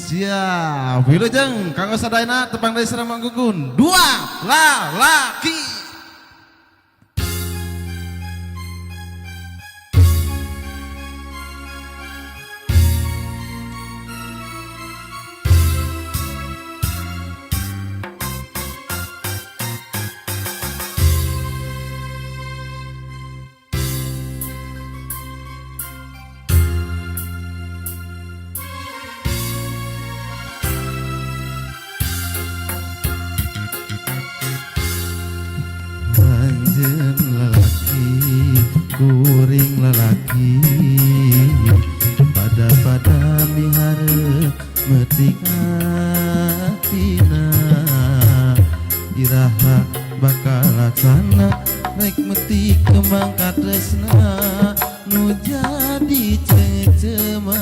Siap, wilujeng kanggo sadayana tepang dari Serang Gugun. Dua lalaki. Anjeun lalaki, kuring lalaki, pada mihareup metik hatina, iraha bakal laksana rek metik kembang katresna nu jadi ceceman.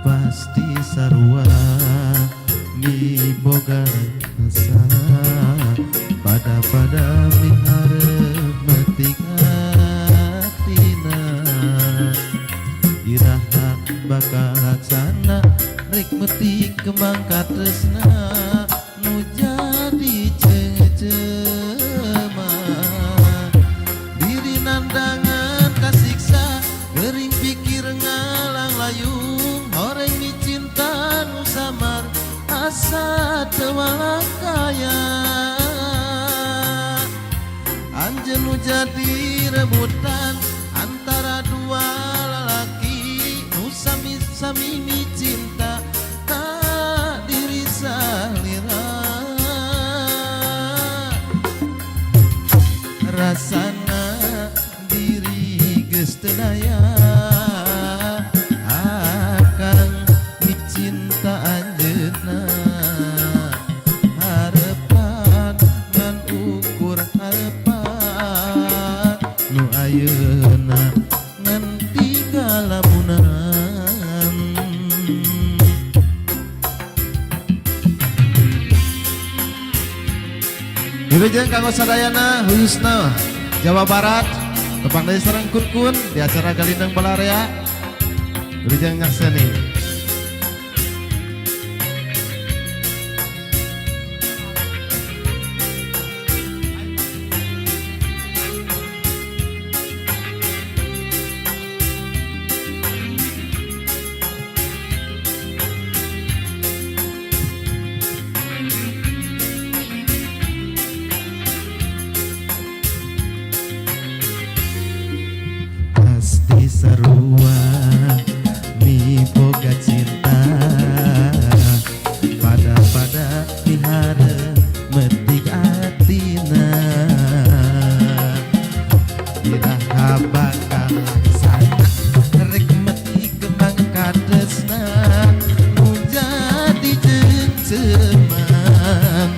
Pasti sarua miboga rasa pada mihareup metik hatina, iraha bakal laksana rek metik kembang katresna nu jadi ceceman. Diri nandangan kasiksa gering pikir ngalang layung, horeng mi cinta nu samar asa teu walakaya. Anjeun nu jadi rebutan antara dua lalaki nu sami-sami mi cinta ka diri salira. Rasana diri geus teu daya akang mi cinta anjeunna, harepan ngan ukur harepan nu ayeuna ngan tinggal lamunan. Wilujeng kanggo sadayana khususna Jawa Barat tepang dari Serang Kun di acara Galindang Balarea. Wilujeng nyakseni. Pasti sarua miboga cinta pada mihareup metik atina, iraha bakal laksana rek metik kembang katresna nu jadi ceceman.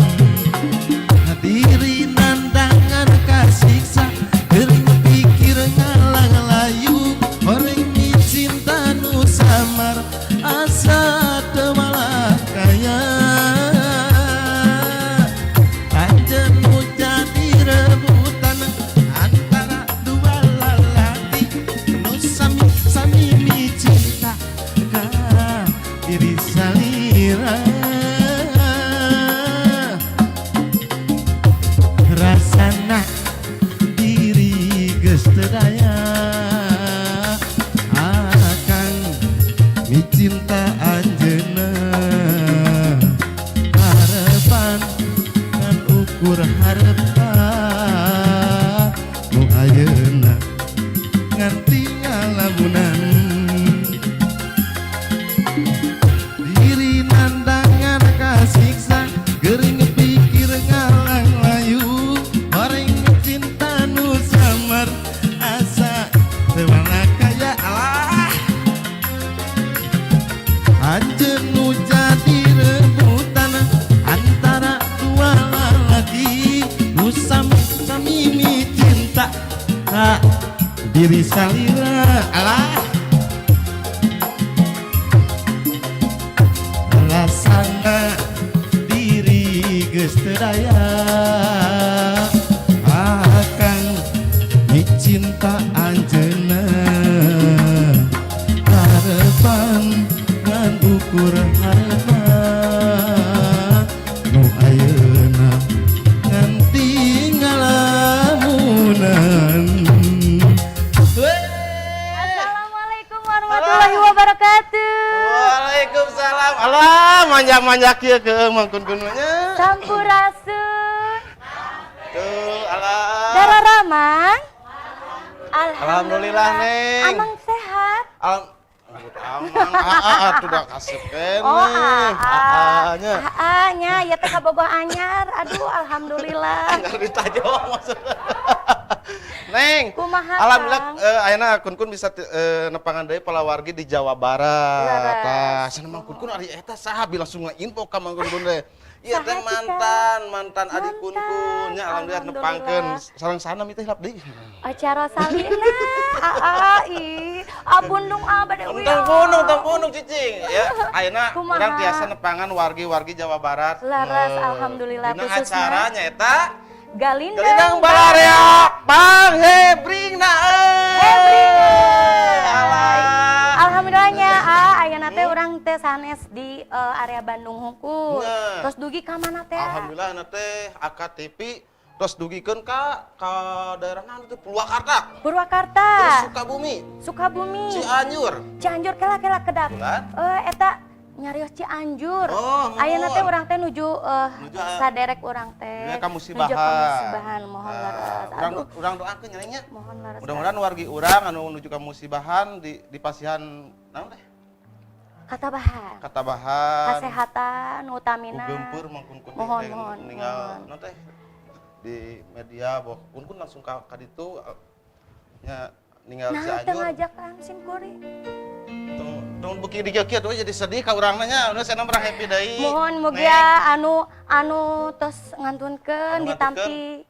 Diri nandangan kasiksa gering pikir ngalang layung, horeng mi cinta nu samar asa teu walakaya. Anjeun nu jadi rebutan antara dua lalaki nu sami-sami mi cinta ka diri salira. Rasana diri geus teu daya akang mi cinta anjeunna, harepan ngan ukur harepan nu ayeuna ngan tinggal lamunan. Diri nandangan kasiksa gering pikir ngalang layung, horeng cinta nu samar asa teu walakaya. Alah, anjeun nu jadi rebutan antara dua lalaki nu sami-sami mi cinta ka diri salira. Alah, rasana diri geus teu daya ajeuna harapan ngan ukur harapan nu ayeuna ngan tinggalamunan. Assalamualaikum warahmatullahi wabarakatuh. Waalaikumsalam. Alah, manja-manja kieu ke mangkun-kun nya. Sampurasun. Tuh, alah. Dara Ramang. Alhamdulillah, Neng. Amang sehat. Amang udah kasep kene. Nya. Nya, ya teh kabogoh anyar. Aduh, alhamdulillah. Enggak ditajong maksudnya. Neng, Kumaha, alhamdulillah Kang? ayeuna kun bisa nepangan deui palawargi di Jawa Barat. Laras. Tah, cenah Mang Kun ari eta saha langsung info ka Mang Kun teh. Iya teh Saha, mantan adik kun nya alhamdulillah Alhamdulillah. nepangkeun sareng sana mi teh hilap deui. Acara salina. Abundung bade Tong punung cicing ya. Ayeuna Kumaha? urang tiasa nepangan wargi-wargi Jawa Barat. Laras, alhamdulillah, Dina khususna acaranya eta Galindang. Galindang Balarea Bang Hebrina. Alhamdulillahnya ayeuna teh urang teh sanes di area Bandung hungkul. Nah. Terus dugi ka mana teh? Alhamdulillah na teh AKTV terus dugikeun ka daerah naon teh Purwakarta. Terus Purwakarta, Sukabumi, Sukabumi, Cianjur. Cianjur kela kedap. Bukan? Eta nyarios Cianjur. Oh, mohon. Ayeuna teh urang teh nuju Nuju, saderek urang teh. Ya, ka Musibahan. Nuju ka Musibahan, mohon laras. Aduh, Urang doakeun nyarinya. mohon laras. Mudah-mudahan wargi urang anu nuju ka Musibahan di pasihan naon teh? Katabahan. Katabahan. Kesehatan utamina. Gempeur mangkun-kun Mohon, teh mohon, ninggal mohon. naon teh di media bahwa kun langsung ka ditu nya ninggal Nah, teu Cianjur. ngajakan Simkuri. Tong beuki di kieu tuh jadi sedih ka urangna nya. Udah cenah mah happy deui. Mohon Neng. mugia anu tos ngantunkeun Anu ditampi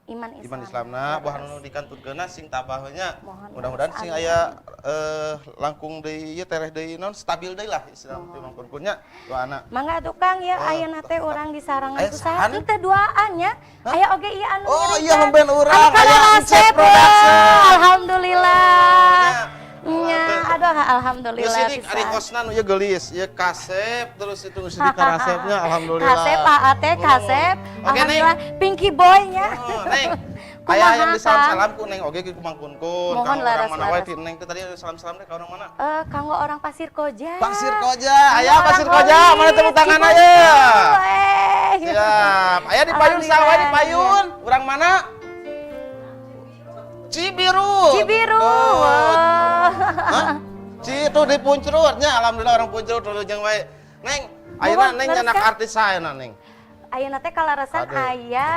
iman Islam. Iman Islamna buah anu dikantunkeunna sing tabah nya. Mohon, Mudah-mudahan sing amin. aya langkung deui ieu tereh deui naon stabil deui lah istilahna teh mangkunkunnya doana. Mangga tukang ya Oh, ayeuna teh urang di sarangan Aya usaha sahan? teu duaan nya. Aya oge ieu anu Oh nyarita. iya memben urang Anu aya Kalarasep, Encep Production. Alhamdulillah. Ya, Nya, aduh alhamdulillah Sidik ari pisan. hostna nu ieu geulis, ieu kasep terus itu nu sidik karasepnya alhamdulillah. Kasep Ate kasep. Oke, Neng. Alhamdulillah Pinky Boy nya. Oh, Neng. Kumaha, Aya yang Kang? disalam-salam ku Neng oge ku mangkunkun. Mohon Ka laras, urang mana wae laras. ti Neng teh tadi ada salam-salam teh ka urang mana? Kanggo orang Pasir Koja. Pasir Koja, aya Orang Pasir Koja, Holis, mana tepuk tangan Cibodas. aya. Weh. Siap. Aya di Payun sawah di Payun. Urang mana? Cibiru. Cibiru. Tuh. Wah. Hah? Citu di Puncrutnya, alhamdulillah orang Puncrut tuluy jeung wae. Neng, ayeuna Mohon, Neng laras, nyanak Kang. artis saeuna Neng. Ayeuna teh kalarasan Ade. aya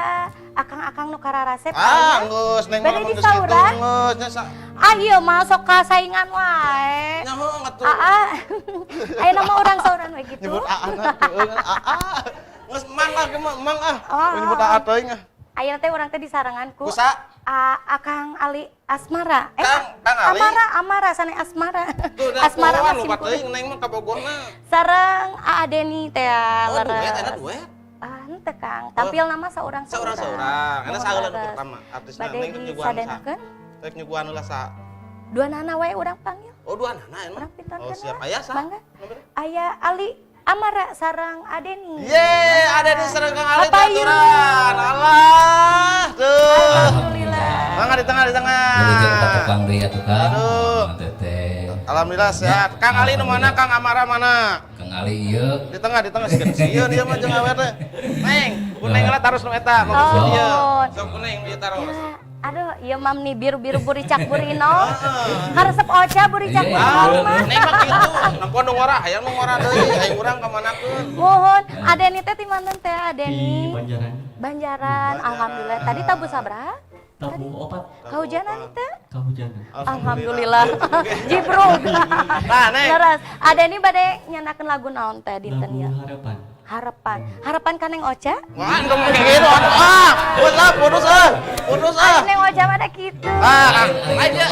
akang-akang nu kararasep Ah, aya. geus Neng Bade mah di geus kitu sauran? geus nya sa. Ieu mah sok kasaingan wae. Nyaho ngatuh. Ayeuna mah urang sauran we gitu. Nyebut anak Geus mang ge mang Oh. Nyebut teuing ah. Ayeuna teh urang teh disaranganku. Kusa? Akang Ali Asmara. Kang Ali? Amara sane Asmara. Tuh da Asmara poan mah lupa simpul. teuing Neng mah ka Bogorna. Sareng Deni teh Oh, leres. duet, enak duet. Henteu Kang, tampil nama saurang Saurang-saurang. Enak Mohon saeuleun laras. pertama artisna Bade Neng nyuguhan sa. disadenakeun. Rek nyuguhan heula sa. Dua nana wae urang panggil. Oh, dua anak emang. Urang pintar Oh, kenal. siap. Aya sa? Mangga. Aya Ali Amara sarang Adeni. Ye, ada di serang Kang Ali Apa yuk? aturan. Allah. Tuh. Alhamdulillah. Mangga di tengah di tengah. Jeung ka tukang deui atuh Kang. Aduh. Teteh. Alhamdulillah sehat. Kang Ali nu mana? Kang Amara mana? Kang Ali ieu. Di tengah sieun sieun ieu mah jeung awewe teh. Neng, kuneng lah tarus nu eta. Ngomong Oh. ieu. Sok kuneng ieu taros. Ya, aduh, ieu mam nih biru-biru buricak burino. Haresep oca buricak Iya, burino iya. mah. Neng mah kitu. Nampun nu ngora, hayang nu ngora deui. Hayang urang ka manakeun? Mohon, Adeni teh di mana teh Adeni? Di Banjaran, Banjaran. Alhamdulillah. Tadi tabu sabra? tabu opat Kahujanan teh? kahujanan. Alhamdulillah. Jibrug. Nah, Neng. Leres. Adeni bade nyanakeun lagu naon teh dinten Lagu ya? harapan. Harapan. Harapan kaneng Ocha? Wah, ngomong kayak gitu. Putus ah. Putus ah. Kaneng Ocha mah da kitu. Aja.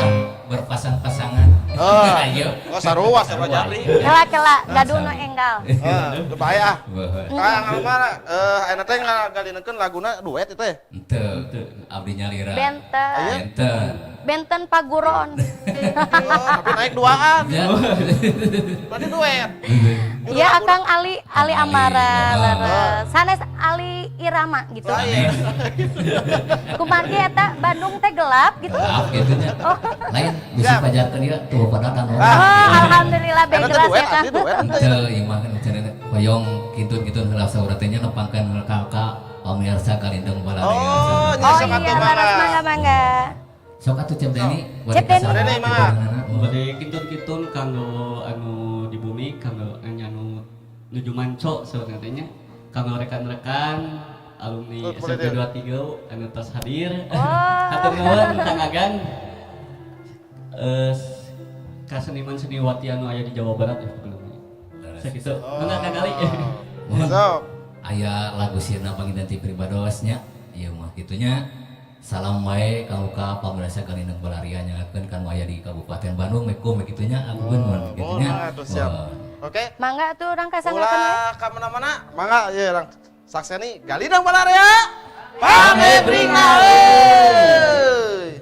Berpasang-pasangan. Oh. Ayo. Oh, sarua sarua jari. Kela gaduh nu enggal. Teu bahaya. Wah. Kang Almara ayeuna teh ngagalinekeun laguna duet itu teh. Henteu abdi nyalira. Benten. Enten. Benten Paguron. Tapi naik duaan. Ya. Berarti duet. Iya, Akang Ali Amara, Oh. leres. Sanes Ali Irama gitu. Iya. Kumargi eta Bandung teh gelap gitu. Maaf gitu nya. Lain bisa Ya. pajarkeun ieu tuh padatan Oh, alhamdulillah Karena begeras duet, ya Kang. asli duet. Teu ieu mah cenah hoyong kitu-kitu heula saurang teh nya nepangkeun kakak pamirsa kalindung balarea. Oh, Oh nyesok iya, atuh leres mangga. mangga. Sok atuh Cep Deni. Cep Deni. Cep Deni, Mangga. Bade kintun-kintun kanggo anu di bumi kanggo anu nuju manco sebenarnya kanggo rekan-rekan alumni Oh, boleh SMP deh. 23 anu tos hadir. Oh. Hatur nuhun Kang Agan. Ka seniman-seniwati anu aya di Jawa Barat ya sebelumnya. Sakitu. Mangga Kang Ali. Sok. Aya lagu sirna panginten ti pribados nya. Ieu mah kitunya. Salam wae ka pamirsa kalindung balarea nyangakeun kan aya di Kabupaten Bandung mekum kitunya agungun Oh, kitunya. atuh siap. Oke. Mangga tuh orang kasangakeun we. Ulah ka mana-mana. Mangga ieu urang sakseni Galindang Balarea. Pamebringa euy.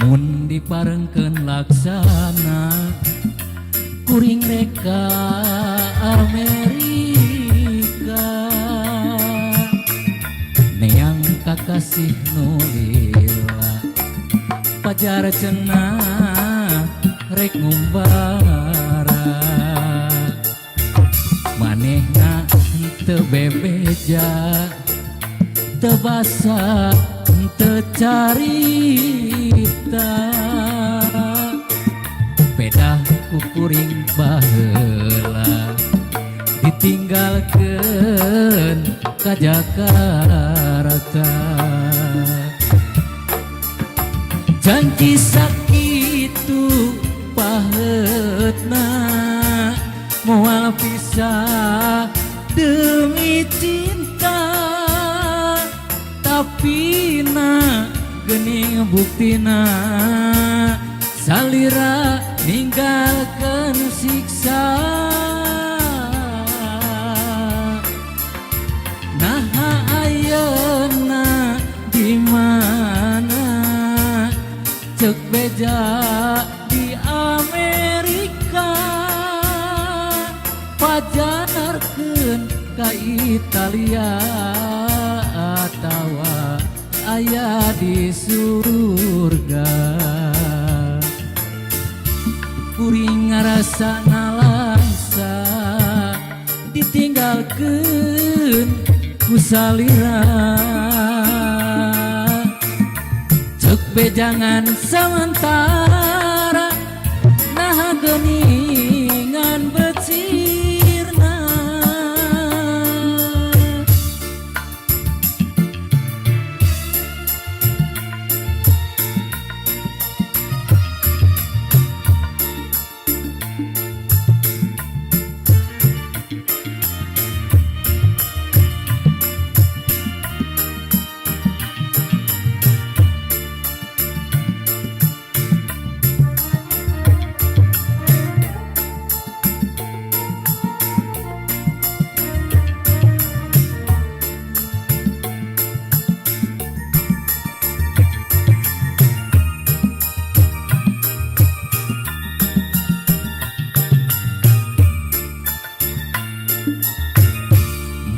Mun diparengkeun laksana kuring reka Amerika neang kakasih nu lila pajar cenah rek ngumbara manehna teu bebeja teu basa teu carita beda kukuring baheula ditinggalkeun ka Jakarta janji sakitu paheutna moal pisah demi cinta tapi na geuning buktina salira ninggalkeun siksa naha ayeuna di mana ceuk beja di Amerika pajarkeun ka Italia atawa aya di surga kuring ngarasana langsa ditinggalkeun ku salira ceuk bejangan sementara nah geuningan becirna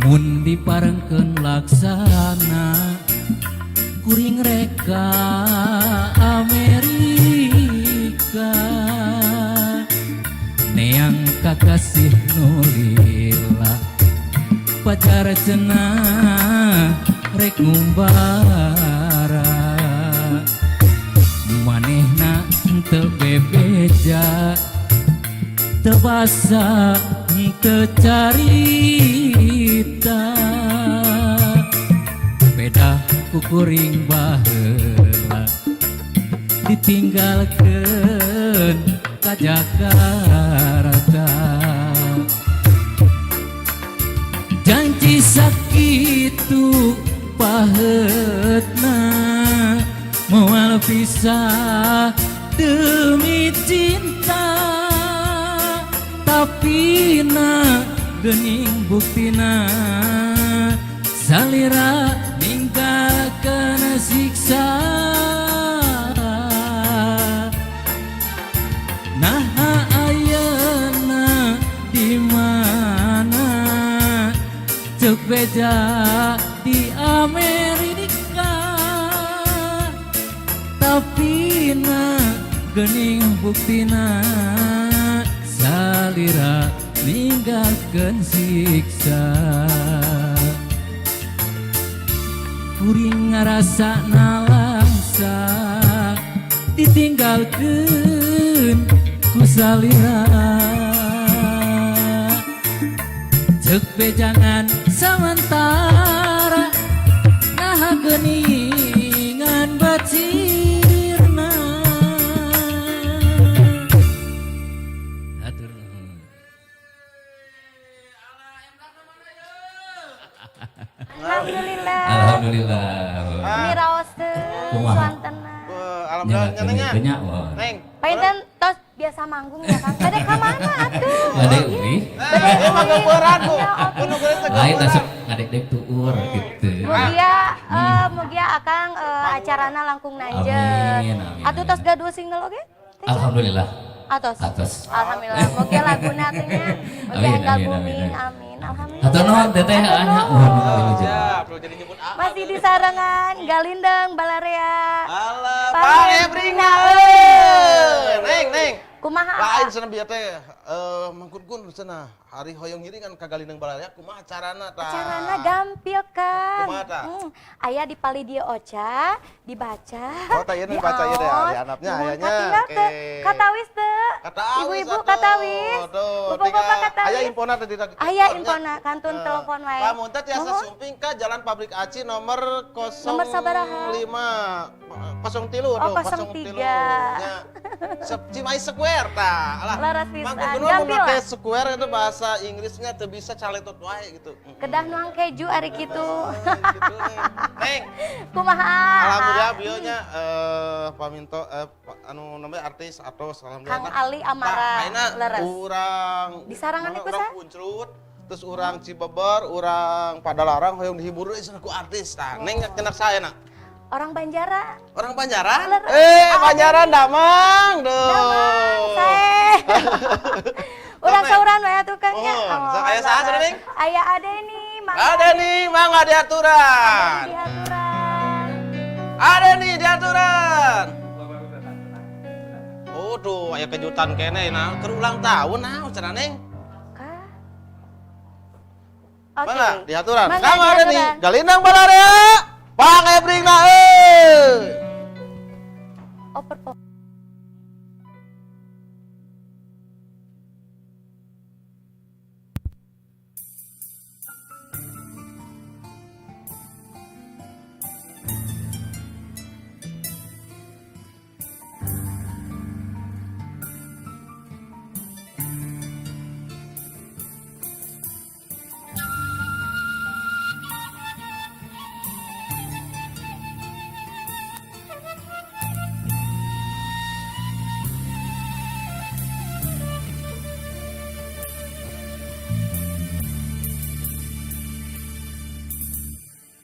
mun diparengkeun laksana kuring reka Amerika neang kakasih nu lila pacar cenah rek ngumbara manehna teu bebeja teu basa teu carita ku kuring baheula ditinggalkeun ka Jakarta. Janji sakitu pahetna moal pisah demi cinta, tapi na geuning buktina salira ninggalkeun siksa. Nah ayeuna di mana cek beja di Amerika, tapi na geuning buktina salira ninggalkeun siksa. Kuring ngarasana langsa ditinggalkeun ku salira, cek bejangan sementara nah geuningan bacirna. Atur nuhun. Alhamdulillah. Alhamdulillah. Ini raos teh Kumaha? suantana. Alhamdulillah nyanyinya. Banyak wah. Neng. Painten tos biasa manggung ya kan. Bade ka mana atuh? Ngade uri. Ini mah geueuran Bu. Kudu geus teh Lain geueuran. tasuk ngadek-dek tuur gitu. Mugia akang acarana langkung nanjeun. Amin, amin, Atuh tos gaduh single oge? Alhamdulillah. Atos. Atos. Alhamdulillah. Mugia laguna teh nya. Mugia Amin, enggal amin, booming. amin. Amin. Alhamdulillah. Hatur nuhun teteh anya. Siap, lu jadi nyebut apa? Masih di sarangan Galindeng Balarea. Alah, Pak Pak Ebrina, Neng, neng. Kumaha? Lain cenah bieu teh mangkun-kun cenah hari hoyong ngiringan ka Galindeng Balarea kumaha carana tah? Carana gampil kan. Kumaha tah? Aya di pali dia oca, dibaca. Oh, tah ieu dibaca ieu teh, diaos, di handapnya nuhun ayanya. katinggal teh. Oke. Katawis teh. Katawis Ibu-ibu atuh. katawis. Tuh, Bapak-bapak tinggal katawis. aya infona teh di Aya infona, kantun telepon wae. Lamun teh tiasa Nuhun. sumping ka Jalan Pabrik Aci nomor 05 Nomor sabaraha? 03 Oh, 03 03. nya. Cimahi Square tah. Alah. Laras pisan. Mangkun kudu Gampil make lah. square itu bahasa Inggrisnya teu bisa caletot wae gitu. Kedah nuang keju ari kitu. Gitu, Neng. Kumaha? Alhamdulillah bionya paminto anu namanya artis atau alhamdulillah. Kang Ali Amara, Ayeuna leres. urang Di sarangan iku urang sa? Punclut, terus urang Cibeber, urang Padalarang hoyong dihibur deui cenah ku artis tah. Neng kenak saya na. Orang Banjara. Orang Banjaran? Leres. Banjaran Damang dong. Teh. Urang Neng. sauran wae atuh Kang nya. Oh, aya saha cenah, Neng? Aya ade nih, Mang. Ada nih, mangga diaturan. Di aturan. Ada nih diaturan. Oh tuh, aya kejutan kene nah, keur ulang tahun nah cenah Neng. Kah? Mangga diaturan. Mangga Kang ada nih, diaturan. Galindang Balarea. Pang Ebrina Oh, perform.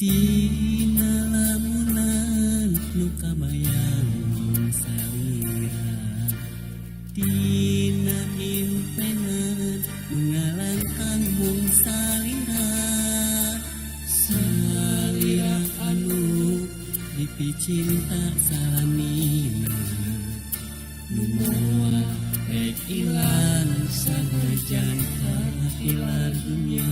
Dina lamunan nu kabayang salira, dina impenan mengalangkan mung salira, salira anu dipicinta salamina, nu moal rek ilang sabejan ilang dunia.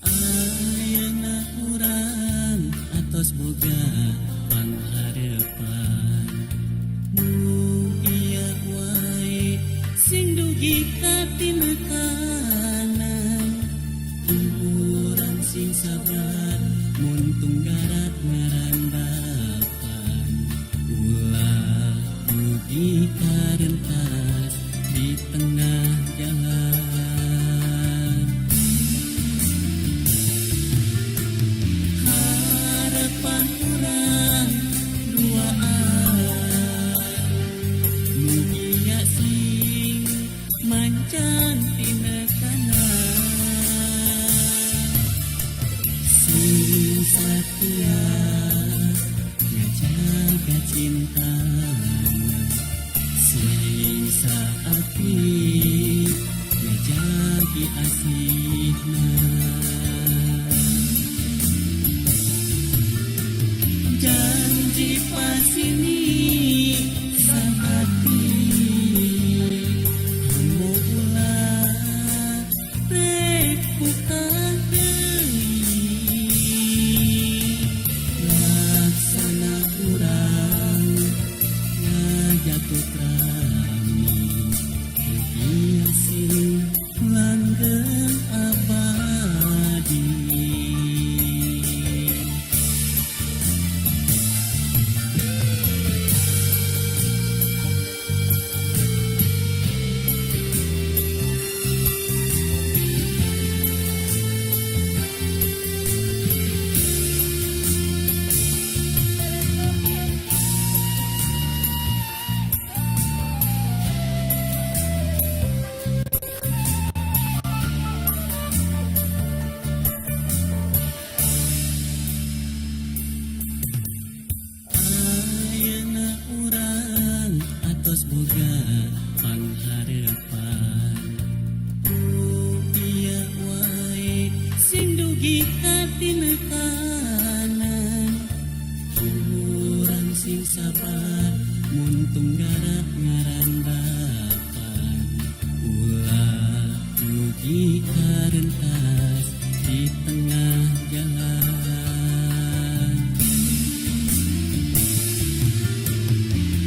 Ayeuna urang atos boga cintana sing saati ngajagi asihna janji pasini saati kamu ulah rek bukan laksana urang ngajatuh rami biasin langgeng abadi ayeuna urang atos boga pangharepan ieu wae sing dugi hati nekanan urang sing sabar mun tunggara ngaran bapan ulah dugi karentas di tengah jalan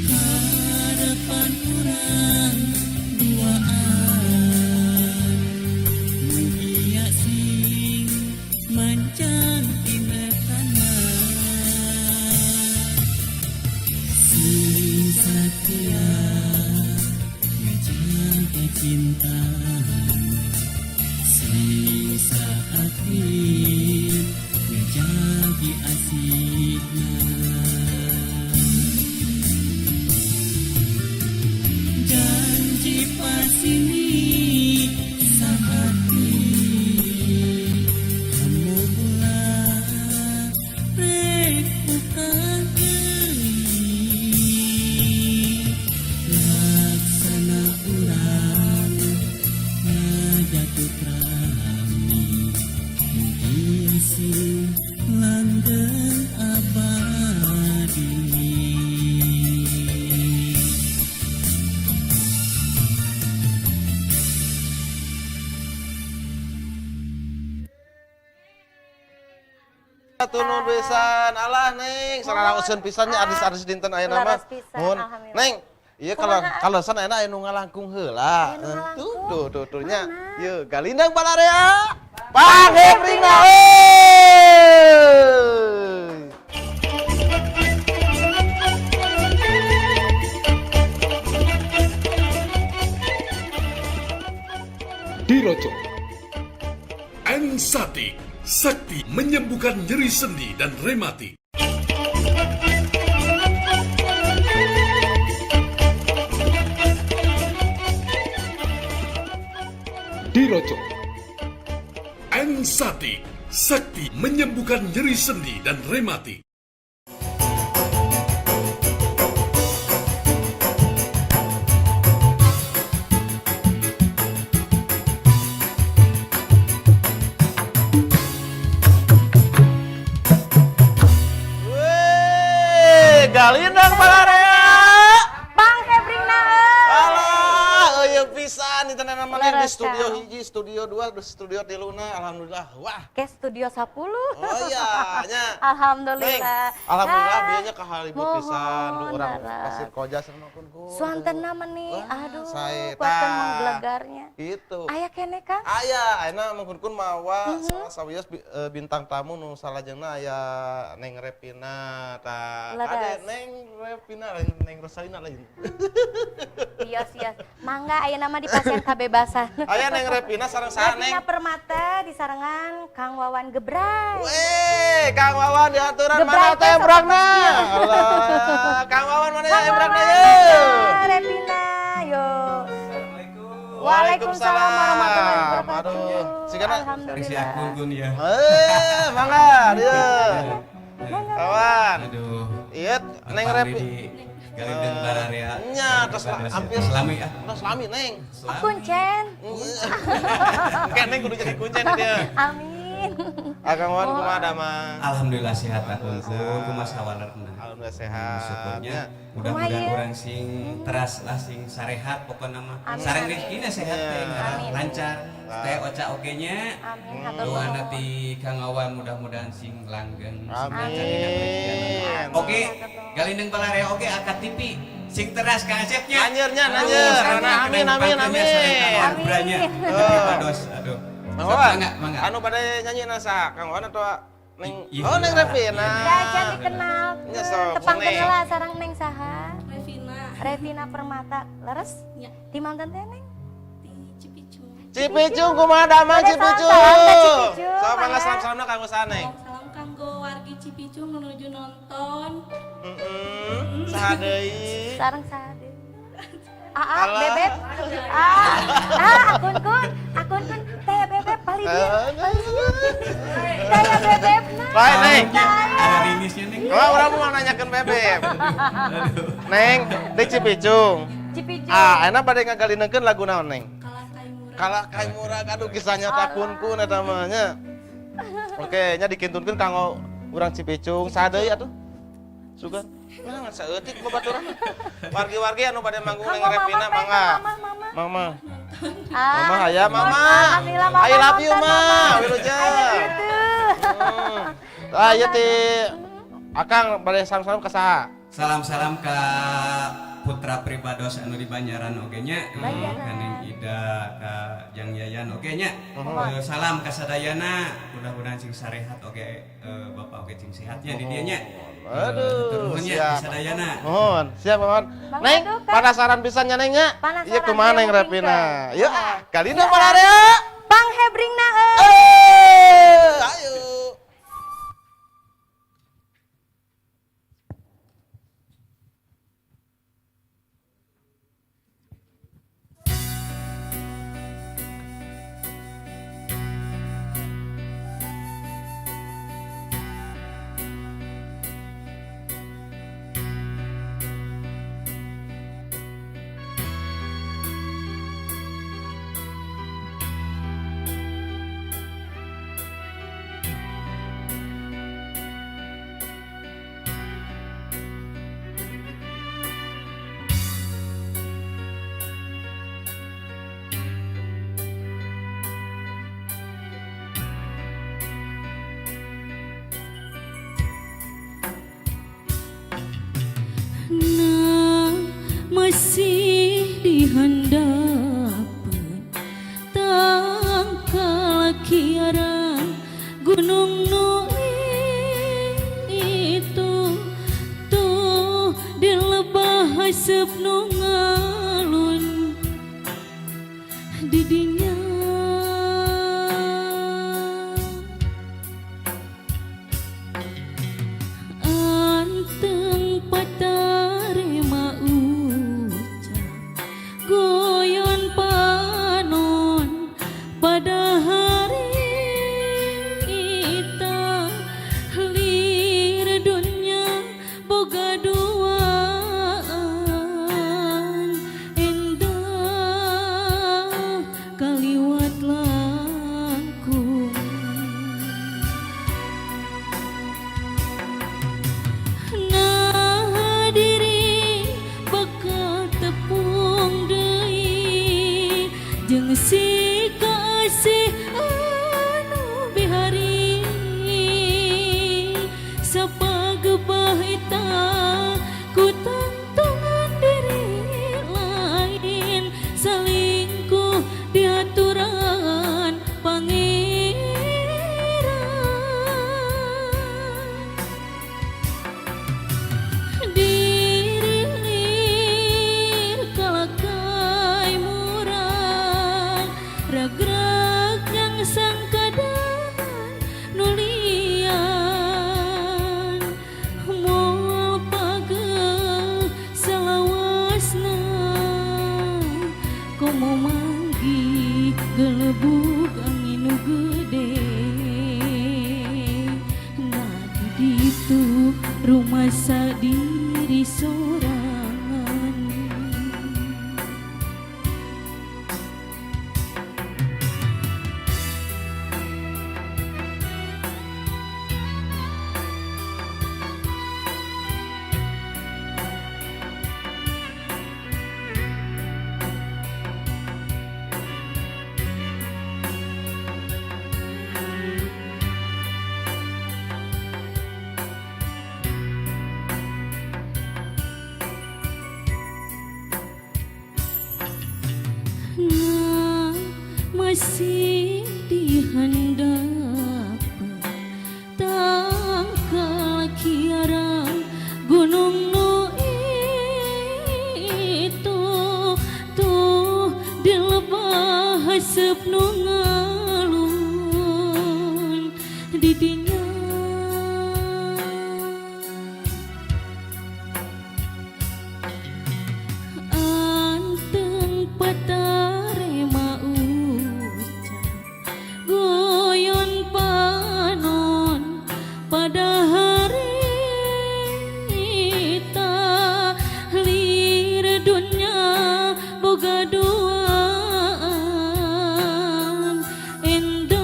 harapan urang duaan mulia sing mancan tina tanah sing satia ngejaga cinta sing saati ngejagi asihna janji pasini saati kamu ulah rek bukan laksana urang ngajatuh rami biasin langgeng abadi Tunun pisan, alah Neng, sarana usen pisannya adis-adis dinten ayeuna mah. Laras pisan, Mun, alhamdulillah. Neng, ieu kalau sana enak anu ngalangkung heula. Tuh nya. Ieu galindang balarea. Panghepringna euy. Diroco Ansatik, sakti menyembuhkan nyeri sendi dan rematik. Diroco Ansatik, sakti menyembuhkan nyeri sendi dan rematik. Galindang balarea. Panghepringna Alah, euy pisan di tenan mana di Laras studio kau. hiji, studio 2, studio 3 alhamdulillah. Wah. ke studio 10. Oh iya, nya. Alhamdulillah. Neng, alhamdulillah Ah, bieunya kahalibut pisan du mohon, urang Laras. pasir koja sama kun. Suantena meni, Wah, aduh, saeta. buatan menggelegarnya. Itu. Aya kene Kang? Aya, ayeuna mungkin mawa sawios bintang tamu nu salajengna aya Neng Repina tah. Laras. Ade Neng Repina Neng Rosalina lain. Iya. Mangga aya nama di pasien kebebasan. Aya Neng Repina sareng saha Neng? Repina Permata di sarangan Kang Wawan Gebray. Weh, Kang Wawan diaturan Gebray mana teh teh embrangna? sok Allah, Kang Wawan mana ya Kang embrangna Wawan, ye? Repina, yo. Waalaikumsalam warahmatullahi wabarakatuh. Aduh, sigana. Alhamdulillah. ya. Mangga dia. Kawan. Aduh. Iya, Neng Repi. di Galindeng Balarea. Nya, terus hampir Selami ya. terus lami Neng. Kuncen. Kayak Neng kudu jadi kuncen dia. Amin. Akang Wan kumaha da mah? Alhamdulillah sehat aku. Kumaha sawarna. Alhamdulillah sehat. Syukurnya Kumaha mudah-mudahan ieu? orang sing teras lah sing sarehat pokokna mah. Amin, Sareng amin. rezekina sehat teh Amin. lancar. Teh oca oge nya. Amin. Hatur Doana nuhun. ti Kang Awan mudah-mudahan sing langgeng. sing Amin. lancar dina berezekian. Oke, Galindeng Balarea oke angkat TV. Sing teras Kang Asepnya. Nanyernya, nanyer. Amin, amin, amin. Amin. Aduh. Aduh. Mang Sok, Wan, mangga. anu pada nyanyi nasa, Kang Wan atau Neng? Iya. Oh, Neng Repi, nah. Dajan dikenal. Nya sok, Tepang Neng. kenela sarang Neng saha? Revina Revina Permata. Leres? ya Di mantan teh Neng? di Cipicung. Cipicung kumaha da mang Ada Cipicung? salam ke Cipicung, Sok mangga mangga. salam-salamna kanggo Saneng. Salam kanggo wargi Cipicung menuju nonton. Saha deui? Sarang saha deui? Alah. Bebek. Akun kun. Teh bebek pali dia. Teh bebek nah. Baik, Neng. Ada rinisnya nih. Wah, urang mau nanyakeun bebek. Neng, di Cipicung. Cipicung. Enak pada ngagalinengkeun lagu naon, Neng? Kalah kai murah. Kalah kai murah, aduh kisahnya takun-kun eta mah nya. Oke, nya dikintunkeun kanggo urang Cipicung, saha deui atuh? Sugan. Nah, saeutik babaturan. Wargi-wargi anu pada manggung Neng Revina mangga. Mama. Mama aya mama. I love you ma. Wilujeng. Ieu ti Akang bade salam-salam ka saha? Salam-salam ke putra pribados anu di Banjaran oge nya. Ka Neng Ida, ka Jang Yayan oge nya. Salam ka sadayana, mudah-mudahan sing sarehat oge Bapak oge sing sehatnya di dieu nya. Aduh, Turunnya siap. di sadayana. Mohon, siap mohon. Bang Neng, Edu, kan? penasaran pisannya Neng nya? Penasaran, Ieu kumaha Neng dia Revina? mungkin. Yuk, Galindeng Balarea. Pang hebringna Ayo. Nah, masih dihandapan tangkal kiaran gunung nu itu tuh dilebah hasep nu ngalun didinya anteng patarema ucap goyon panon pada hari ita lir dunya boga duaan didinya anteng patare maucap goyon panon pada hari tahlir dunya boga duaan endah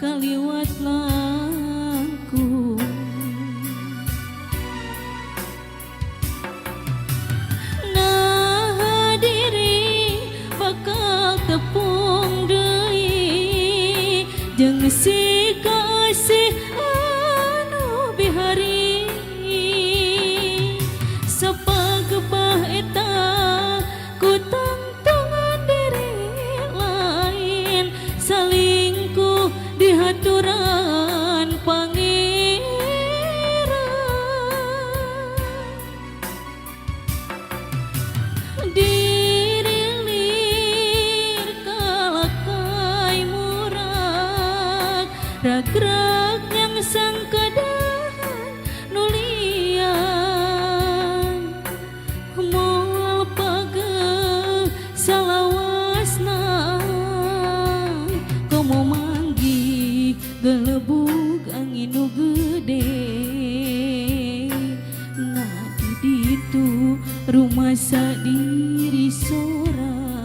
kaliwat langkung nah diri bakal tepung deui jeung si kasih anu bihari sapagebah eta ku tangtungan diri lain salingkuh di haturan pangeran dirilir kalakai murag ragrag yang sangkadahan nulian moal pageh salawasna komo manggih gelebug angin nu gede nah di ditu rumah sadiri sorangan.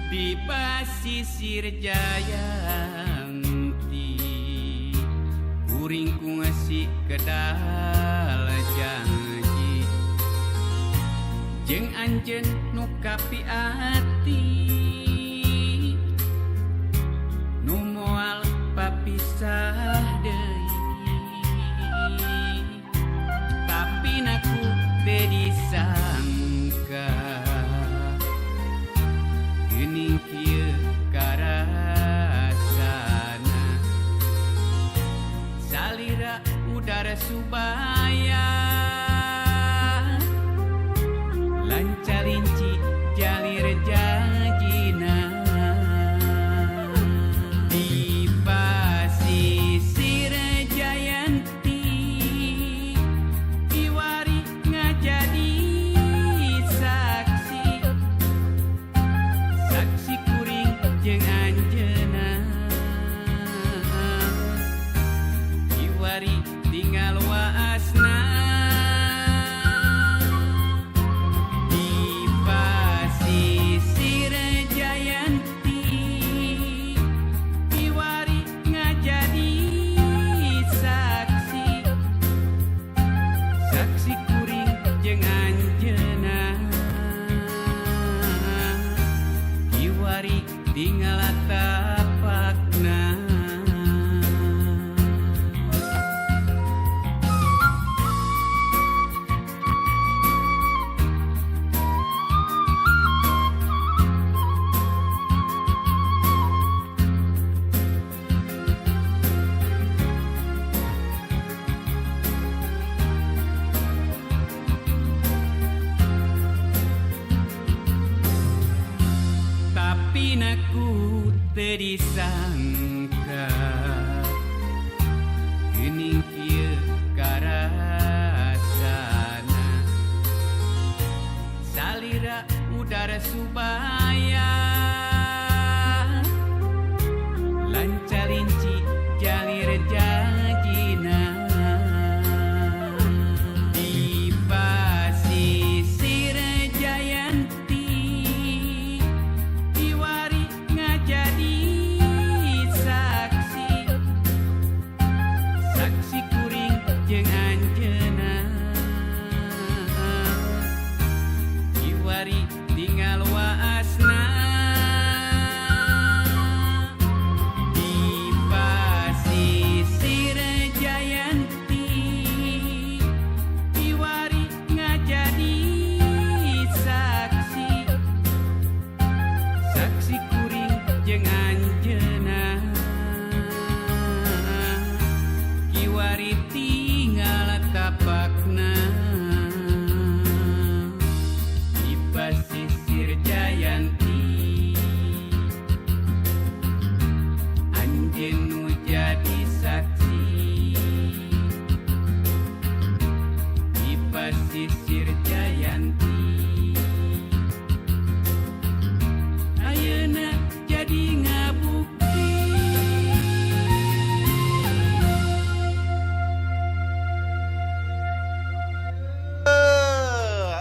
Di pasisir Jayanti kuring ku ngasih kedal janji jeung anjeun nu kapi ati nu moal papisah deui tapi naku teu disangka geuning kieu karasana salira udara subaya lancarinci jalir jajina di pasisir Jayanti iwari ngajadi saksi saksi kuring jeung anjeunna iwari tinggal waasna di pasisir Jayanti iwari ngajadi saksi saksi kuring jeung anjeunna iwari tinggal tapakna. Tapi naku teu disangka geuning kieu karasana salira udara subaya lancalinci jalir jajina di pasisir Jayanti diwari ngajadi saksi saksi kuring jeung anjeunna diwari tinggal waasna di pasisir Jayanti diwari ngajadi saksi saksi kuring jeung anjeunna kiwari tinggal tapakna di pasisir Jayanti anjeun nu jadi saksi di pasisir Jayanti ayeuna jadi ngabukti.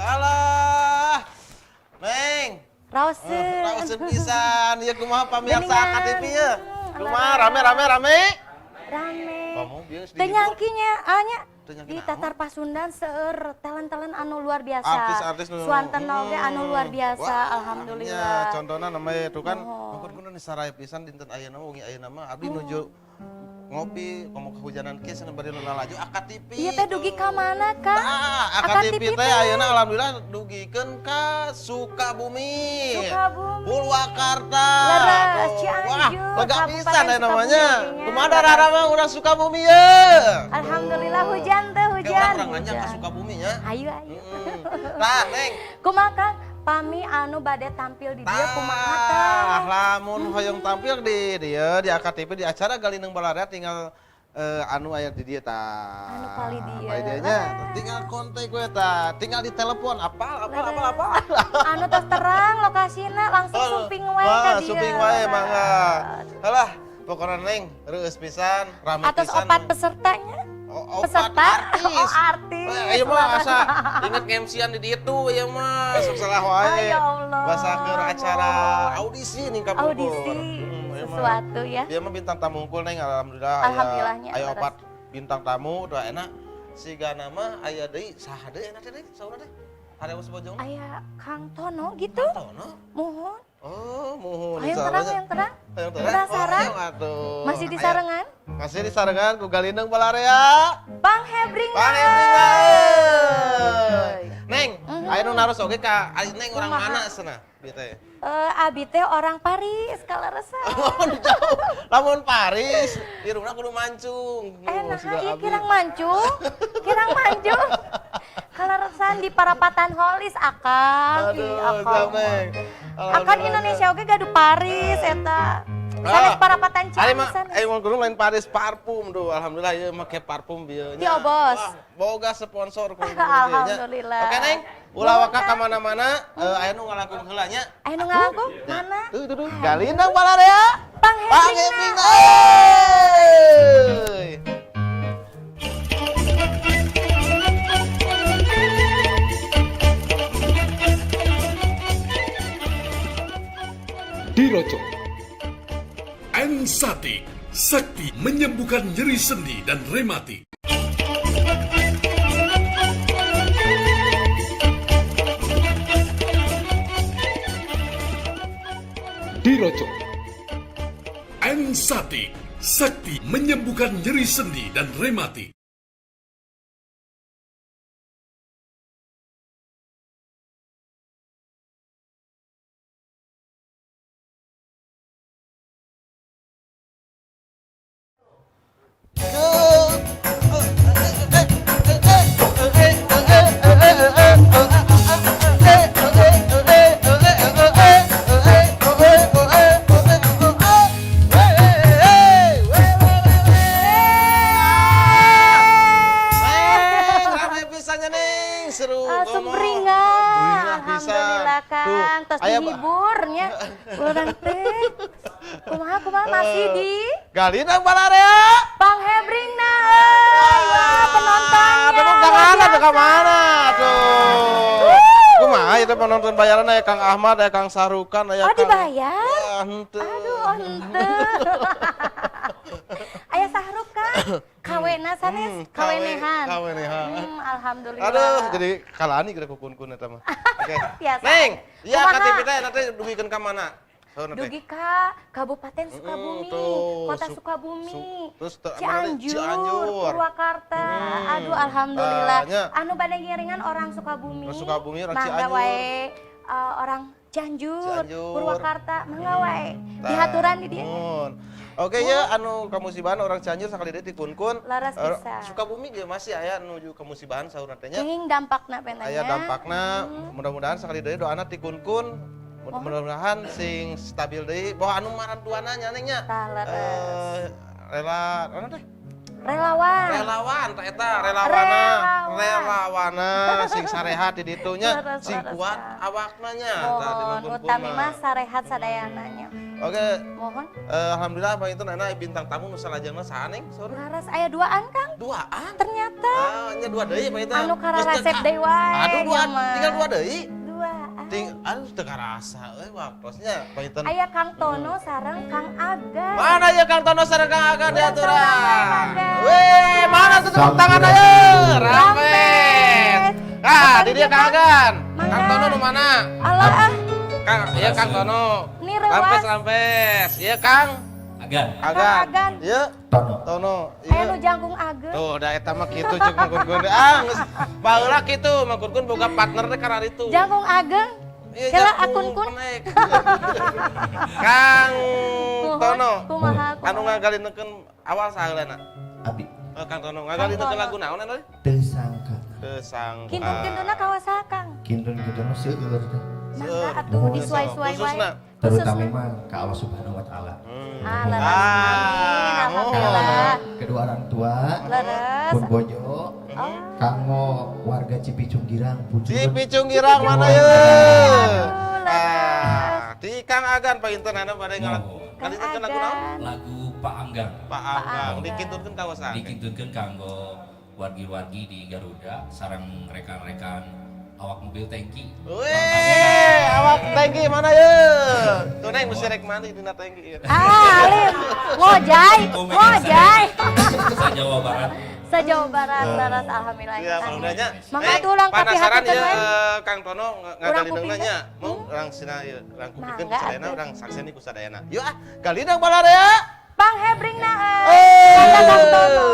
Alah, Neng. Rausen. Rausen pisan, ya kumaha pamirsa Geningan. KTP ya. Kumaha rame. Rame. Kamu biasa Teu nyangkinya anya Teu nyangki di naon? Tatar Pasundan seueur talent-talent anu luar biasa. Artis-artis nu Suanten oge anu luar biasa. Wah, Alhamdulillah. nya, contohna namanya itu kan Oh. mungkin kudu disaraya pisan dinten ayeuna mah wengi ayeuna mah abdi nuju ngopi komo kehujanan kieu cenah bari nu laju AKTP. Iya teh dugi ka mana, Kang? Nah, AKTP teh ayeuna alhamdulillah dugikeun ka Sukabumi. Sukabumi. Purwakarta. Leres, Tuh. Cianjur, Wah, lega Kabupaten pisan ya namanya. Sukabumi. Kumaha darara mah urang Sukabumi ya. Alhamdulillah hujan teh hujan. Orang nanya ka Sukabumi nya. Ayo. Nah, Neng. Kumaha Kang? Pami anu bade tampil di dia kumaha teh? Tah, lamun hoyong tampil di dia di AKTP di acara Galineng Balarea tinggal anu aya di dia tah. Anu pali dia. Pali dianya, tinggal kontak we tah, tinggal di telepon apa. Anu tos terang lokasina langsung sumping wae ka Wah, dia. suping wae mangga. Halah, pokona Neng, reueus pisan, rame Atas pisan. opat pesertanya. Peserta Peserta? Oh, artis. Ayo mah asa inget MC-an di ditu ya mah sok salah wae. Ya Allah. Basakeun acara audisi nih ka Bogor. Audisi Ieu mah. sesuatu ya. Dia mah bintang tamu unggul Neng alhamdulillah. Alhamdulillahnya, Aya leres. 4 bintang tamu udah enak. Sigana mah aya deui saha deui enak teh deui saurna teh. Harewa sebojong. Aya Kang Tono gitu. Tono. Mohon. Oh, muhun. Ayo terang, yang terang. Hayang terang. Penasaran? Oh, atuh. Masih di sarengan? Masih di sarengan ku Galineng Balarea. Bang Hebring. Neng, aya nu naros oge ka Neng orang mana cenah? Bieu teh. Abi teh orang Paris kaleresan. Oh, jauh. Lamun Paris, irungna kudu mancung. Enak sudah ieu abdi. kirang mancung. Kirang mancung. Kaleresan di Parapatan Holis Akang. Ih, Aduh, Akang. jam Neng. Akan Indonesia oge gaduh Paris eta. Sanes Parapatan Ari mah Ciamis. mun kudu lain Paris parfum tuh. Alhamdulillah ieu make parfum bieu nya. Diobos. Wah, boga sponsor ku Alhamdulillah. Oke Neng, ulah waka ka mana-mana, aya nu ngalakukeun heula nya. Ayo nu ngalakukeun mana? Tuh. Galineng Balarea. Bang Bang Hebring. Hebring. Euy. Dirocok. Ansatik, sakti menyembuhkan nyeri sendi dan rematik. Dirocok. Ansatik, sakti menyembuhkan nyeri sendi dan rematik. tos Aya, dihiburnya. Urang teh. Kumaha masih di Galina Balarea. Bang Hebrina. Penontonnya. Tepuk tangan ada ke mana tuh? Kumaha itu penonton bayaran aya Kang Ahmad, aya Kang Sarukan, aya Oh Kang. dibayar? Henteu. Aduh, henteu. Aya Sahruk kan? Kawena sanes, kawenehan. Kawenehan. Alhamdulillah. Aduh, jadi kalani kita kukun-kun eta mah. Oke. Biasa. Neng, iya Kumaha? KTP teh nanti dugikeun ka mana? Saha teh? Dugi ka Kabupaten Sukabumi, tuh, Kota Sukabumi, terus Cianjur, Purwakarta. Aduh, alhamdulillah. nya. Anu pada ngiringan orang Sukabumi. Orang Sukabumi, orang Mangga Cianjur. wae orang Cianjur, Cianjur. Purwakarta, mangga wae. Dihaturan di dieu. Mun. Oke ya, anu kamusibahan orang Cianjur sakali deui dikunkun. Laras bisa. Sukabumi ge masih aya nuju kamusibahan saurna teh nya. Ting dampakna penanya. Aya dampakna, mudah-mudahan sakali deui doana dikunkun. Mudah-mudahan sing stabil deui. Bawa anu marantuana nya neng nya. Tah, leres. Rela, anu teh? Relawan. Relawan tah eta relawana sing sarehat di ditu nya, Leres, sing leres, kuat Kang. awakna nya. Tah, Mohon dimangkun-kun utami mah. mah sarehat sadayananya. Oke, Mohon. alhamdulillah Bang itu nana bintang tamu nu salajengna saaneng sore. Laras aya duaan Kang. Duaan. Ternyata Nya dua deui Bang itu. anu kara resep deui wae. Aduh dua, nya mah. tinggal dua deui. Duaan. Aduh teu karasa euy waktosnya Bang itu. Aya Kang Tono sareng Kang Aga. Mana ya Kang Tono sareng Kang Aga diaturan. Aga. Weh, mana tuh tepuk tangan ayo. Rampes. Ah, di dia Kang Agan. Kang Tono nu mana? Allah ah. Kang, iya Kang Tono. Ini rewas. Rampes. Iya Kang. Agan. Agan. Agan. Iya. Tono. Tono. Aya nu jangkung Aga. Tuh, da eta mah kitu cuk mangkun-kun. Ah, geus baheula kitu mangkun-kun boga partner teh kana ditu. Jangkung Ageng. Iya, Kela jangkung akun-kun. penek. Kang Tono. Kumaha? Anu ngagalinekeun awal saheulana. Abi Kang Tono ngagalinekeun Tono. lagu naon eta? teu sangka Teu sangka. Kindung-kindungna kawas Kang. kindun-kindun seueur teh. Mangga atuh disuai-suai wae. Khususna. Terutama mah ka Allah Subhanahu wa taala. Ah, leres. Amin. Alhamdulillah. Kedua orang tua, Leres. pun bojo, Oh. kanggo warga Cipicung Girang, Pucun. Cipicung Girang mana ya? Ah, di Kang Agan Pak Internana pada ngalaku. Kang Ngalinekeun lagu naon? Agan. Lagu Pak Anggang. Pak Agang Agang. dikinturkeun kawasan. Dikintunkeun kanggo wargi-wargi di Garuda sareng rekan-rekan awak mobil tangki. Weh, awak tangki mana ya? Tuh neng mesti rek mandi dina tangki. Ah, Alim. Ngojay. Ngojay. Sa Jawa Barat. Sa-Jawa Barat, leres alhamdulillah. Iya, alhamdulillahnya. Mangga tuh ulang penasaran papi-hapikan ya wae. Kang Tono Urang ngagalineunna kupingna. nya. Mau urang sina ieu, urang kupikeun Mangga, sadayana atuh. urang sakseni ku sadayana. Yuk ah, galidang balarea. Bang Hebring na Kata Kang Tono.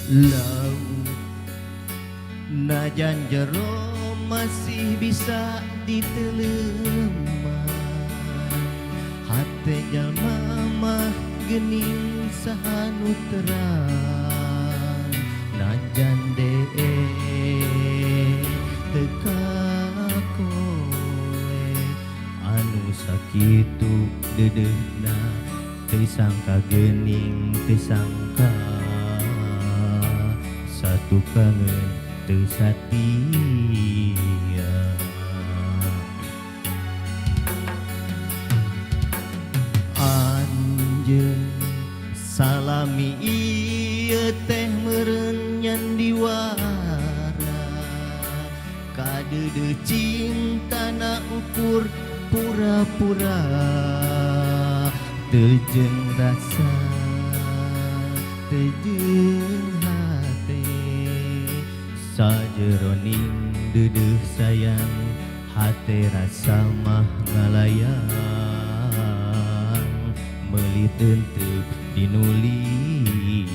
Laut najan jero masih bisa ditelema, hate jalma mah gening sahanu terang, najan teka kowe anu sakitu dedehna, teu sangka gening teu sangka satu kangen teu satia. Anjeun salami ieu teh meureun nyan diwara, kadeudeut cintana ukur pura-pura, teu jeung rasa teu jeung sajeroning dedeh sayang, hate rasa mah ngalayang, meuli teunteup dinulian.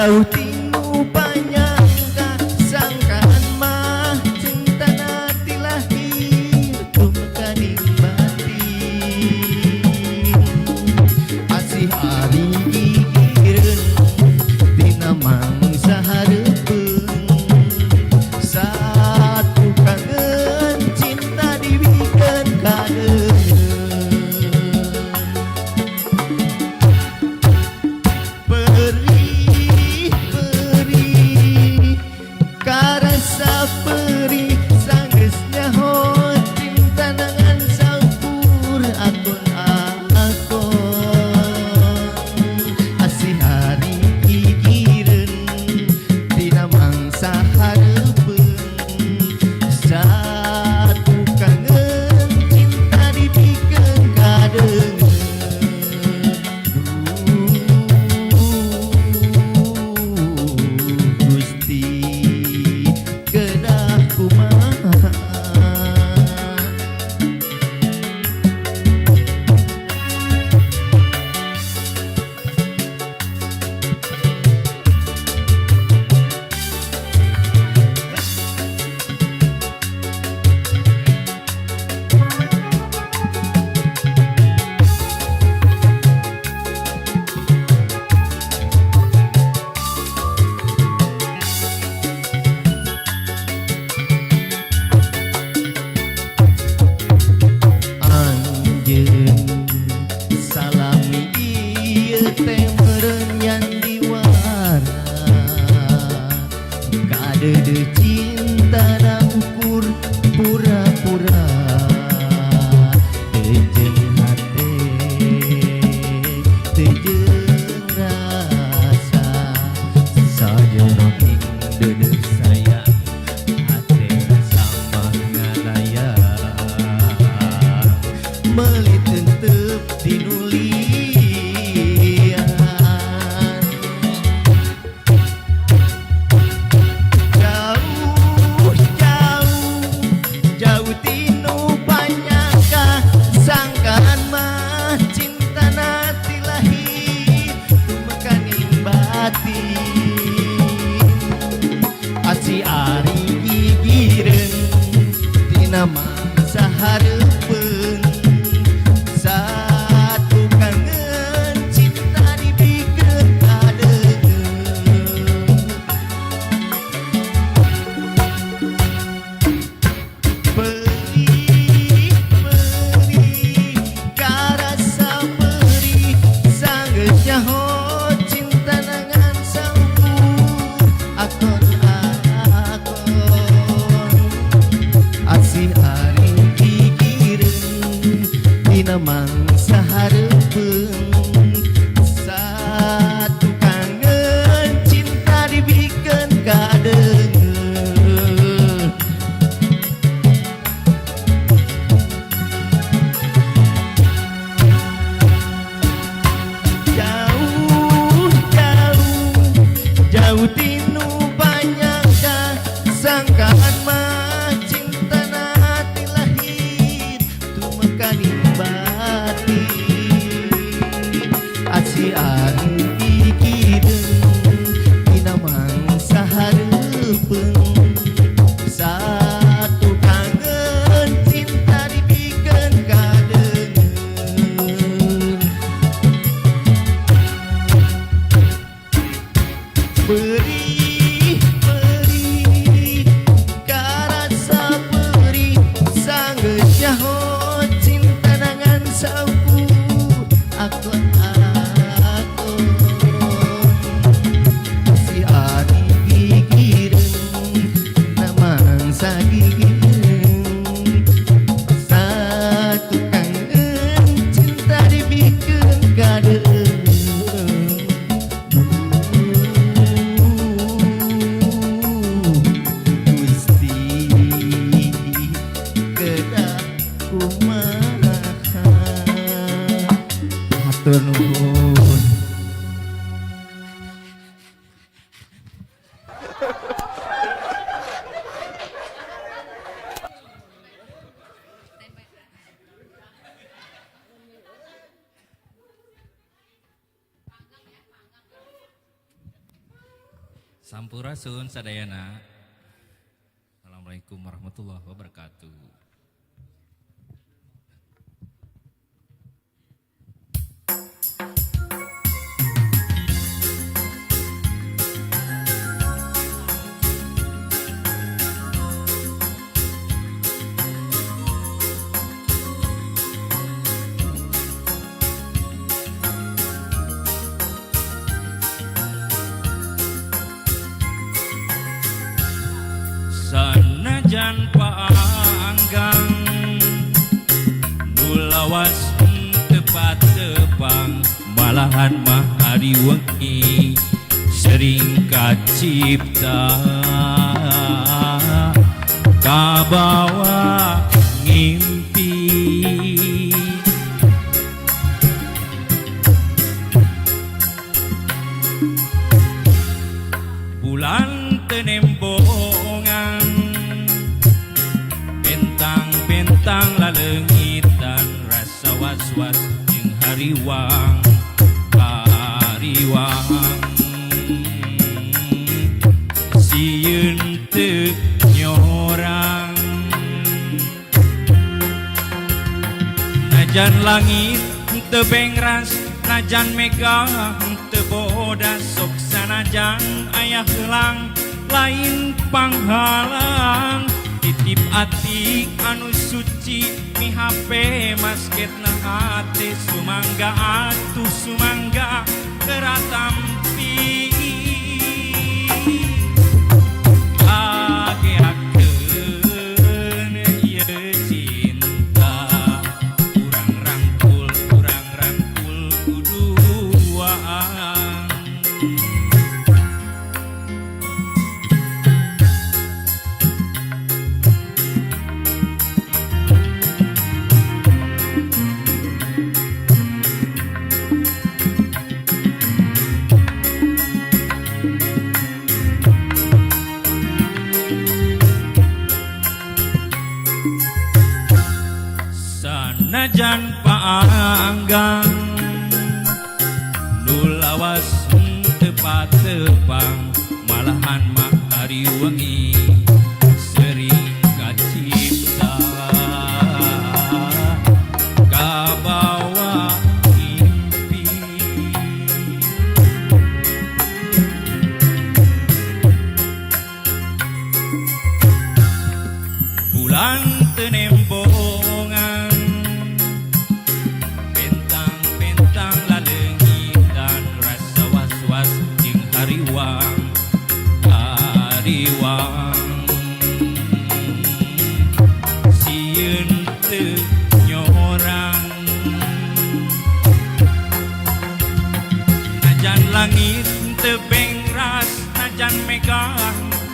jauh tinu panyangka sangkaan mah cinta nati lahir tumekaning batin asih ari gigireun dina mangsa hareupeung satu kangen cinta dibikeun kadeungeun perih perih karasa perih sanggeus nyaho cinta nangan saupur akon asih hari gigireun dina mangsa hareupeung satu kangen cinta dipikeun kadeungeun Gusti kedah kumaha anjeun salami ieu teh meureun nyan diwara kadeudeut cinta na ukur pura-pura teu jeung hate teu jeung rasa sajeroning deudeuh sayang hate sama ngalayang meuli teunteup tinulian jauh jauh jauh tinu panyangka sangkaan mah cinta nati lahir tumekaning batin asih ari gigireun dina mangsa hareupeung satu kangen cinta dibikeun kadeungeun perih perih karasa perih sanggeus nyaho cinta nangan saupur akon asih ari gigireun dina mangsa hareupeung satu kangen cinta dibikeun kadeungeun jauh jauh jauh tinu panyangka sangkaan mah cinta nati lahir tumekaning batin asih ari gigireun dina mangsa hareupeung satu kangen cinta dibikeun kadeungeun perih perih karasa perih sanggeus nyaho cinta nangan saupur akon si ari gigireun na mangsa gigireun satu kangen cinta dibikeun kadeungeun Gusti kedah kumaha hatur nuhun. Sampurasun sadayana. Assalamualaikum warahmatullahi wabarakatuh. Sanajan paanggang nulawas tepat tepang malahan mah ari wengi sering kacipta kabawa ngimpi bulan tenembongan bentang lalengitan rasa was-was jeung hariwang sieun teu nyorang najan langit teu bengras najan megah teu bodas sok sanajan aya heulang lain panghalang titip ati anu suci mi HP masketna hati sumangga atuh sumangga keratampi ageakeun ieu cinta urang rangkul kuduaan sanajan paanggang nulawas tepat tepang malahan mah ari wengi sering kacipta kabawa ngimpi bulan tenembongan bentang lalengitan rasa was-was jeung hariwang sieun teu nyorang najan langit teu bengras najan megah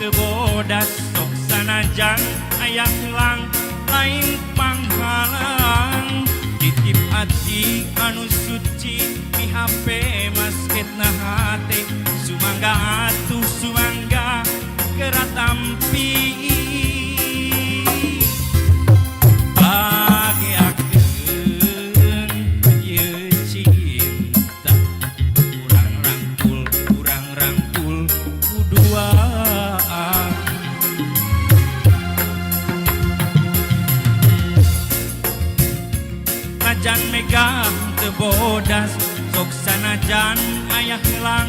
teu bodas sok sanajan aya heulang lain panghalang titip ati anu suci mi HP masketna hate sumangga atuh sumangga keratampi bageakeun ieu cinta urang rangkul kuduaan najan megah teu bodas sok sanajan aya heulang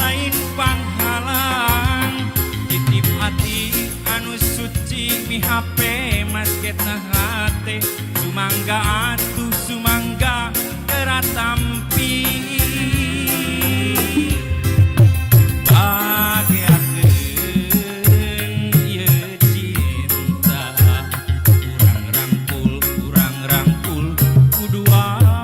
lain panghalang titip ati anu suci mi HP masketna hate sumangga atuh sumangga keratampi bageakeun ieu cinta urang rangkul kuduaan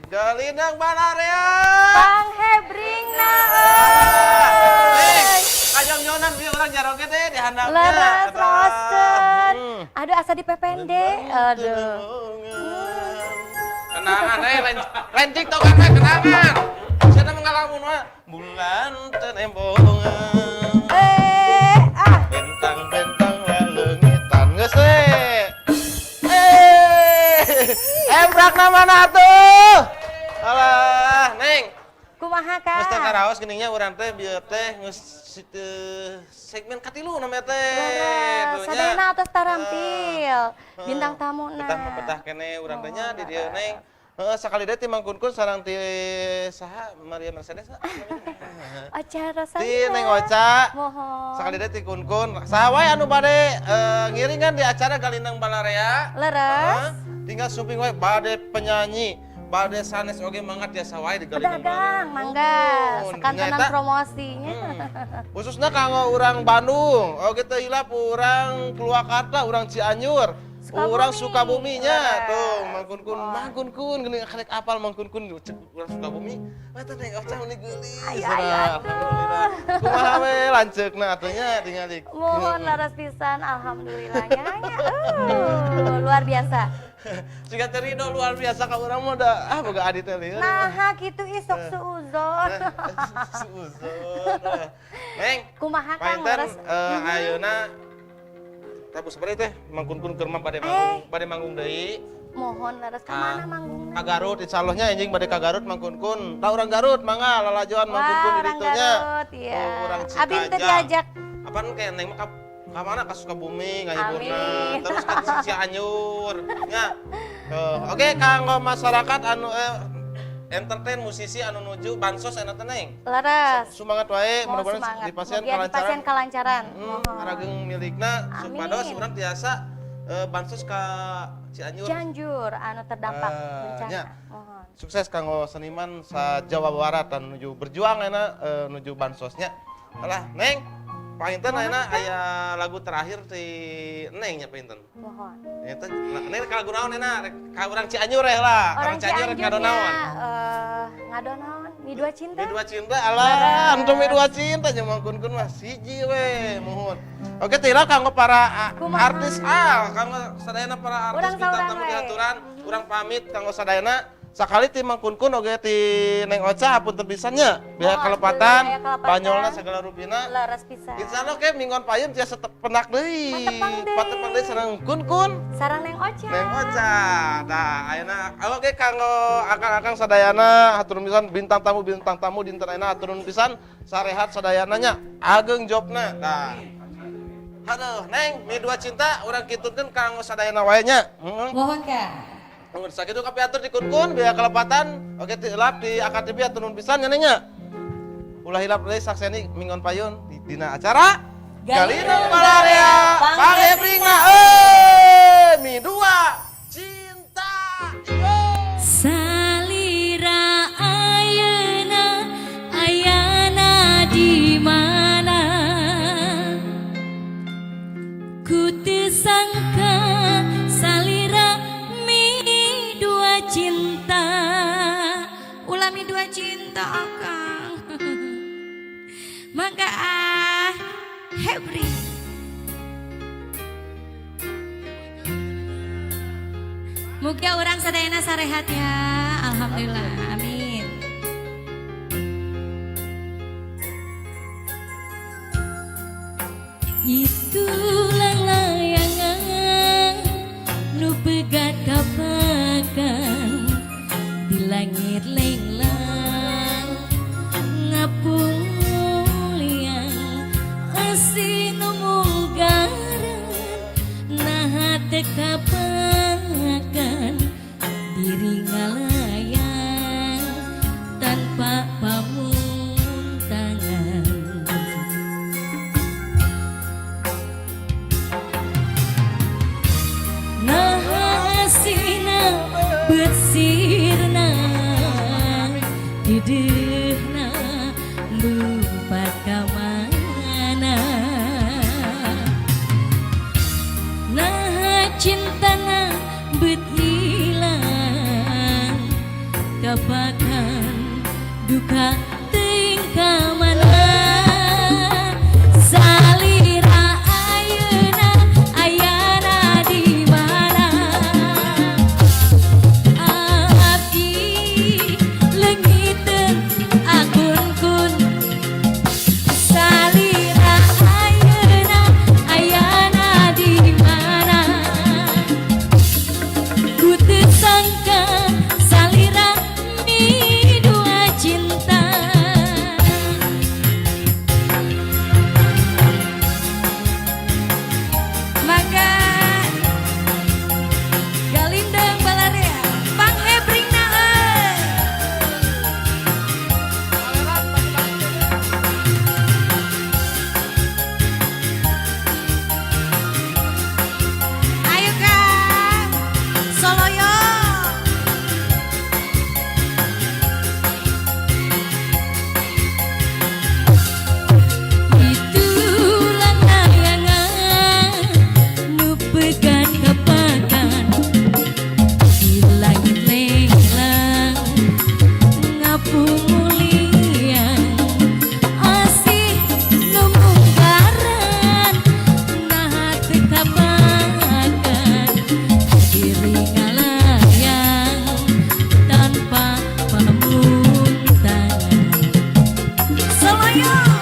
Galinang Balarea. Bang Hebring na Kajang nyonan bieu urang jaroge teh di handapnya. leres roster. Aduh asa dipepende. Aduh. Kenangan lain TikTok kan kenangan. Siapa mengalamun mah bulan tenembongan. Bentang-bentang lalengitan geus we. karaos geningnya urang teh bieu teh geus segmen katilu namanya teh. Leres, sadayana atas tarampil. Bintang tamuna. Betah betah kene urang teh nya di dieu neng. Sakali deui ti Mang Kunkun sareng ti saha Maria Mercedes. Acara Ti saya. Neng Oca. Mohon. Sakali deui ti Kunkun. Saha wae anu bade ngiringan di acara Galindang Balarea. Leres. Tinggal suping wae bade penyanyi, bade sanes oge mangat tiasa wae di Galindang Dadang, mangga. Sekantenan Nyata. promosinya. Khususnya kanggo urang Bandung, oge teu hilap urang Purwakarta, urang Cianjur, urang Sukabuminya. Tuh, Mang Kunkun geuning karek apal Mang Kunkun urang Sukabumi. Eta Neng Oca meni geulis. Alhamdulillah. Kumaha we lanceukna atuh nya tingali. Mohon laras pisan, alhamdulillahnya. Luar biasa. Siga terido luar biasa ka urang mah da boga adi teh lieur. Nah, gitu isok suuzon. Suzon. Neng, Kumaha Kang painten laras? ayeuna tabu seperti teh Mang Kunkun keur mah bade manggung deui. Mohon laras ka mana manggung? Ka Garut insyaallah enjing bade ka Garut Mang Kunkun. Tah urang Garut mangga lalajoan Mang Kunkun di ditu nya. Garut, iya. Urang Abi teu diajak. Apaan kayak Neng mah ka mana ka Sukabumi ngahiburna Amin. terus ka Cianjur nya. Oke kanggo masyarakat anu entertain musisi anu nuju bansos eta teh Neng. Laras. Semangat wae Mau mudah-mudahan semangat. di pasien Mugia di pasien kalancaran. kalancaran. Harageng milikna Amin. supados urang tiasa bansos ka Cianjur. Cianjur anu terdampak bencana. nya. Mohon. Sukses kanggo seniman sa Jawa Barat anu nuju berjuang euna nuju bansosnya. Alah, Neng, painten ayeuna aya lagu terakhir ti Neng nya painten. Mohon. Eta Neng ka lagu naon euna? Ka urang Cianjur lah. Orang Cianjur Cianjur ngadonaon? ngadonaon? Mi dua cinta? Mi dua cinta, alah, anu mi dua cinta nya Mang Kunkun mah siji we, mohon. Oke, tira kanggo para artis kanggo sadayana para artis Urang bintang saurang tamu we. diaturan, urang pamit kanggo sadayana sakali ti Mang Kunkun oge ti Neng Oca hapunten pisannya. Biaya kelepatan, aya kelepatan. banyolna segala rupina. Laras pisan. Insyaallah ke minggon payun tiasa pendak deui. Patepang deui sareng Kunkun. Sarang Neng Oca. Neng Oca. Nah, ayeuna oke kanggo akang-akang sadayana hatur pisan bintang tamu dinten ayeuna haturun pisan sarehat sadayananya ageng jobna. Nah. Aduh, Neng, mi dua cinta urang kitukeun kanggo sadayana wae nya. Mohon Kang. Mun sakitu kapiatur di Kunkun biaya kelepatan oke tilap di AKTV aturun pisan nya Neng nya. Ulah hilap deui sakseni minggon payun di dina acara Galindang Balarea Pangebringna mi dua cinta. Salira ayeuna ayana di mana ku teu sangka salira mi dua cinta ulah mi dua cinta akang mangga Hebri mugia orang sadayana sarehat ya alhamdulillah amin. Itulah layangan nu pegat kapakan di langit lenglang ngapung liang asin munggaran nah tekapakan diri ngalayang tanpa pamuntangan. Nah asina bersirna didehna lupa kamana nah cintana bet hilang kapakan duka teuing ka mana salira ayeuna ayana di mana abdi leungiteun akun-kun salira ayeuna ayana di mana ku teu sangka salira mi dua cinta semuanya.